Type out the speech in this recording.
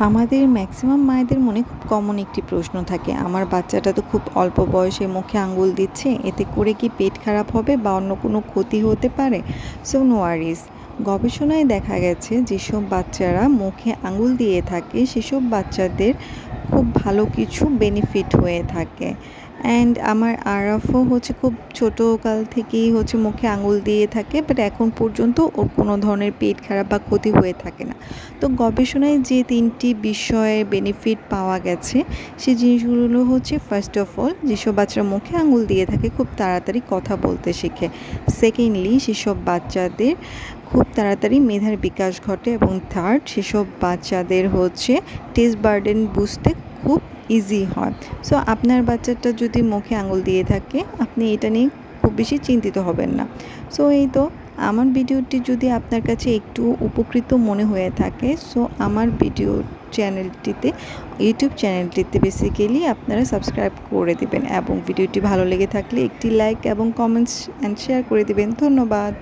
আমাদের ম্যাক্সিমাম মায়েদের মনে খুব কমন একটি প্রশ্ন থাকে, আমার বাচ্চাটা তো খুব অল্প বয়সে মুখে আঙ্গুল দিচ্ছে, এতে করে কি পেট খারাপ হবে বা অন্য কোনো ক্ষতি হতে পারে? সো নো ওয়ারিস। গবেষণায় দেখা গেছে যেসব বাচ্চারা মুখে আঙ্গুল দিয়ে থাকে সেসব বাচ্চাদের খুব ভালো কিছু বেনিফিট হয়ে থাকে। অ্যান্ড আমার আরাফও খুব ছোটোকাল থেকেই মুখে আঙুল দিয়ে থাকে, বাট এখন পর্যন্ত ওর কোনো ধরনের পেট খারাপ বা ক্ষতি হয়ে থাকে না। তো গবেষণায় যে ৩টি বিষয়ে বেনিফিট পাওয়া গেছে সেই জিনিসগুলো ফার্স্ট অফ অল, যেসব বাচ্চারা মুখে আঙুল দিয়ে থাকে খুব তাড়াতাড়ি কথা বলতে শেখে। সেকেন্ডলি, সেসব বাচ্চাদের খুব তাড়াতাড়ি মেধার বিকাশ ঘটে। এবং থার্ড, সেসব বাচ্চাদের টেস্ট বার্ডেন বুঝতে খুব ইজি হয়। সো আপনার বাচ্চাটা যদি মুখে আঙুল দিয়ে থাকে, আপনি এটা নিয়ে খুব বেশি চিন্তিত হবেন না। সো এই তো, আমার ভিডিওটি যদি আপনার কাছে একটু উপকৃত মনে হয়ে থাকে, সো আমার ইউটিউব চ্যানেলটিতে বেসিক্যালি আপনারা সাবস্ক্রাইব করে দিবেন এবং ভিডিওটি ভালো লেগে থাকলে একটি লাইক এবং কমেন্টস অ্যান্ড শেয়ার করে দিবেন। ধন্যবাদ।